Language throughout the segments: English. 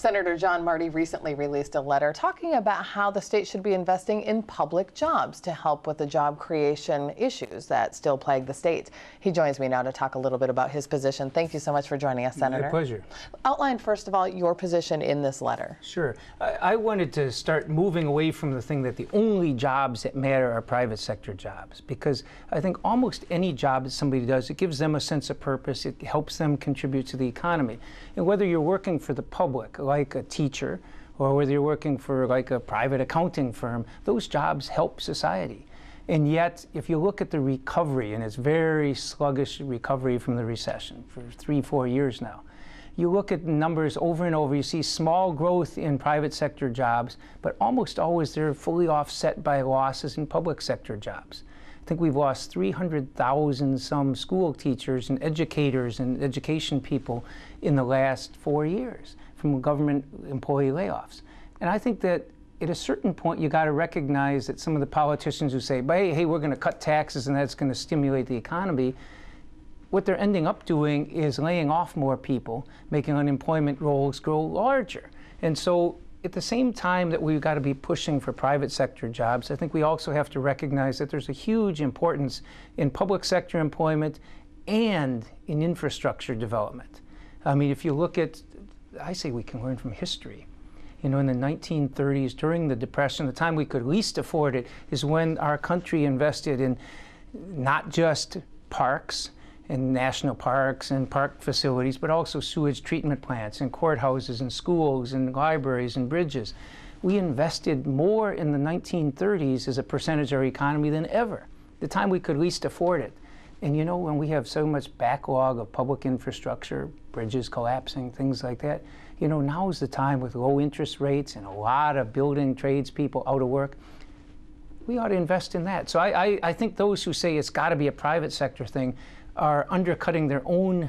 Senator John Marty recently released a letter talking about how the state should be investing in public jobs to help with the job creation issues that still plague the state. He joins me now to talk a little bit about his position. Thank you so much for joining us, Senator. My pleasure. Outline, first of all, your position in this letter. Sure. I wanted to start moving away from the thing that the only jobs that matter are private sector jobs, because I think almost any job that somebody does, it gives them a sense of purpose. It helps them contribute to the economy. And whether you're working for the public, like a teacher, or whether you're working for like a private accounting firm, those jobs help society. And yet, if you look at the recovery, and it's very sluggish recovery from the recession for 3-4 years now, you look at numbers over and over, you see small growth in private sector jobs, but almost always they're fully offset by losses in public sector jobs. I think we've lost 300,000 some school teachers and educators and education people in the last 4 years from government employee layoffs. And I think that at a certain point you got to recognize that some of the politicians who say, hey, we're going to cut taxes and that's going to stimulate the economy, what they're ending up doing is laying off more people, making unemployment rolls grow larger. And so at the same time that we've got to be pushing for private sector jobs, I think we also have to recognize that there's a huge importance in public sector employment and in infrastructure development. I mean, if you look at, I say we can learn from history. You know, in the 1930s, during the Depression, the time we could least afford it is when our country invested in not just parks and national parks and park facilities, but also sewage treatment plants and courthouses and schools and libraries and bridges. We invested more in the 1930s as a percentage of our economy than ever, the time we could least afford it. And you know, when we have so much backlog of public infrastructure, bridges collapsing, things like that, you know, now is the time with low interest rates and a lot of building tradespeople out of work. We ought to invest in that. So I think those who say it's got to be a private sector thing are undercutting their own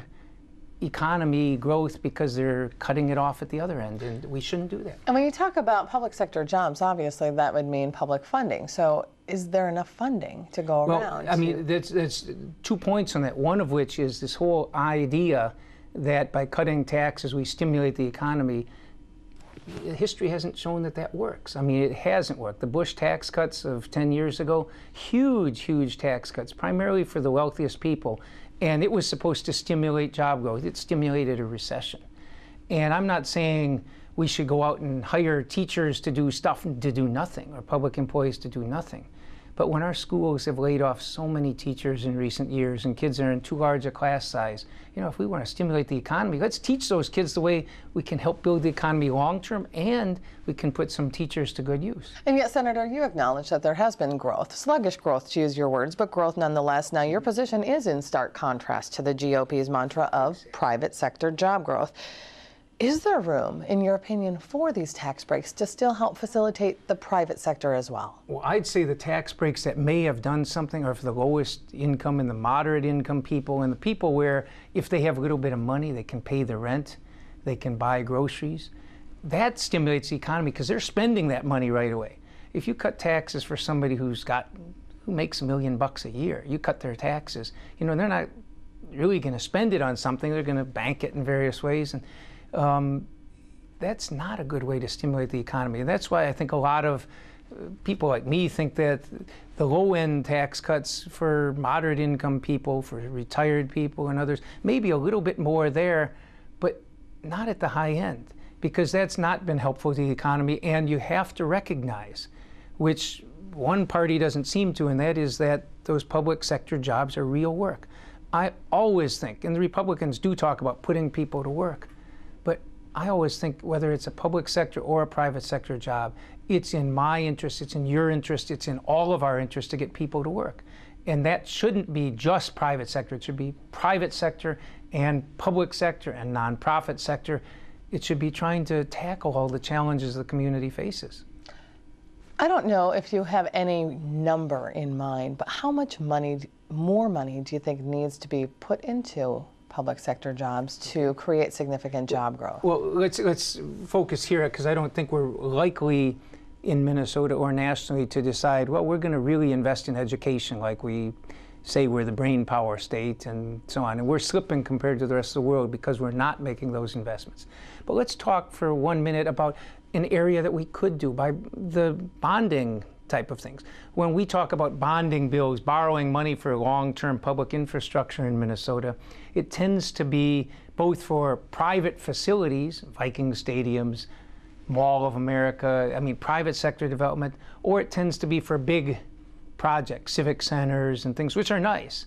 economy growth because they're cutting it off at the other end, and we shouldn't do that. And when you talk about public sector jobs, obviously that would mean public funding. So is there enough funding to go around? I mean, there's 2 points on that, one of which is this whole idea that by cutting taxes we stimulate the economy. History hasn't shown that that works. I mean, it hasn't worked. The Bush tax cuts of 10 years ago, huge tax cuts, primarily for the wealthiest people. And it was supposed to stimulate job growth. It stimulated a recession. And I'm not saying we should go out and hire teachers to do stuff to do nothing, or public employees to do nothing. But when our schools have laid off so many teachers in recent years and kids are in too large a class size, you know, if we want to stimulate the economy, let's teach those kids the way we can help build the economy long term, and we can put some teachers to good use. And yet, Senator, you acknowledge that there has been growth, sluggish growth to use your words, but growth nonetheless. Now, your position is in stark contrast to the GOP's mantra of private sector job growth. Is there room, in your opinion, for these tax breaks to still help facilitate the private sector as well? Well, I'd say the tax breaks that may have done something are for the lowest income and the moderate income people, and the people where if they have a little bit of money, they can pay the rent, they can buy groceries. That stimulates the economy because they're spending that money right away. If you cut taxes for somebody who makes $1 million a year, you cut their taxes, you know, they're not really going to spend it on something. They're going to bank it in various ways. And that's not a good way to stimulate the economy. And that's why I think a lot of people like me think that the low-end tax cuts for moderate income people, for retired people and others, maybe a little bit more there, but not at the high end, because that's not been helpful to the economy. And you have to recognize, which one party doesn't seem to, and that is that those public sector jobs are real work. I always think, and the Republicans do talk about putting people to work, but I always think whether it's a public sector or a private sector job, it's in my interest, it's in your interest, it's in all of our interest to get people to work. And that shouldn't be just private sector. It should be private sector and public sector and nonprofit sector. It should be trying to tackle all the challenges the community faces. I don't know if you have any number in mind, but how much money, more money, do you think needs to be put into public sector jobs to create significant job growth? Well, let's focus here, because I don't think we're likely in Minnesota or nationally to decide, well, we're going to really invest in education like we say we're the brain power state and so on. And we're slipping compared to the rest of the world because we're not making those investments. But let's talk for 1 minute about an area that we could do by the bonding type of things. When we talk about bonding bills, borrowing money for long-term public infrastructure in Minnesota, it tends to be both for private facilities, Viking stadiums, Mall of America, I mean private sector development, or it tends to be for big projects, civic centers and things, which are nice.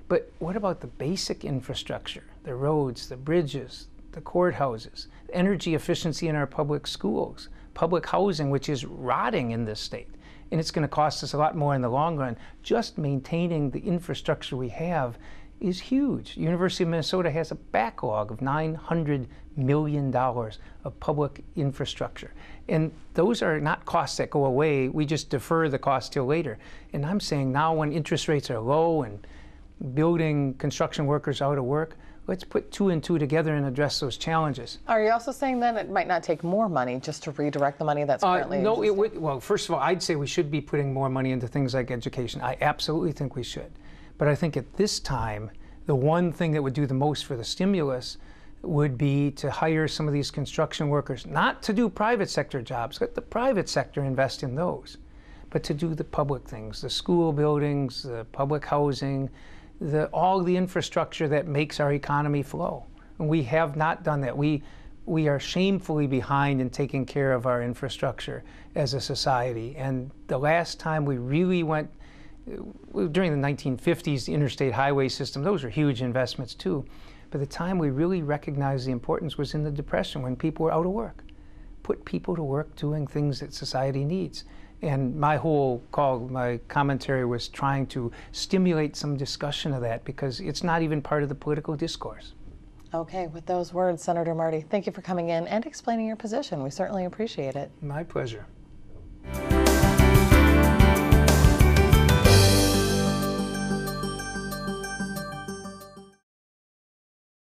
But what about the basic infrastructure, the roads, the bridges, the courthouses, energy efficiency in our public schools, public housing, which is rotting in this state? And it's going to cost us a lot more in the long run. Just maintaining the infrastructure we have is huge. University of Minnesota has a backlog of $900 million of public infrastructure. And those are not costs that go away. We just defer the cost till later. And I'm saying now when interest rates are low and building construction workers out of work, let's put 2 and 2 together and address those challenges. Are you also saying then it might not take more money just to redirect the money that's currently No, existing? it would. Well, first of all, I'd say we should be putting more money into things like education. I absolutely think we should. But I think at this time, the one thing that would do the most for the stimulus would be to hire some of these construction workers, not to do private sector jobs, let the private sector invest in those, but to do the public things, the school buildings, the public housing, all the infrastructure that makes our economy flow. And we have not done that. We are shamefully behind in taking care of our infrastructure as a society. And the last time we really went, during the 1950s, the interstate highway system, those were huge investments too. But the time we really recognized the importance was in the Depression when people were out of work. Put people to work doing things that society needs. And my whole my commentary was trying to stimulate some discussion of that because it's not even part of the political discourse. Okay, with those words, Senator Marty, thank you for coming in and explaining your position. We certainly appreciate it. My pleasure.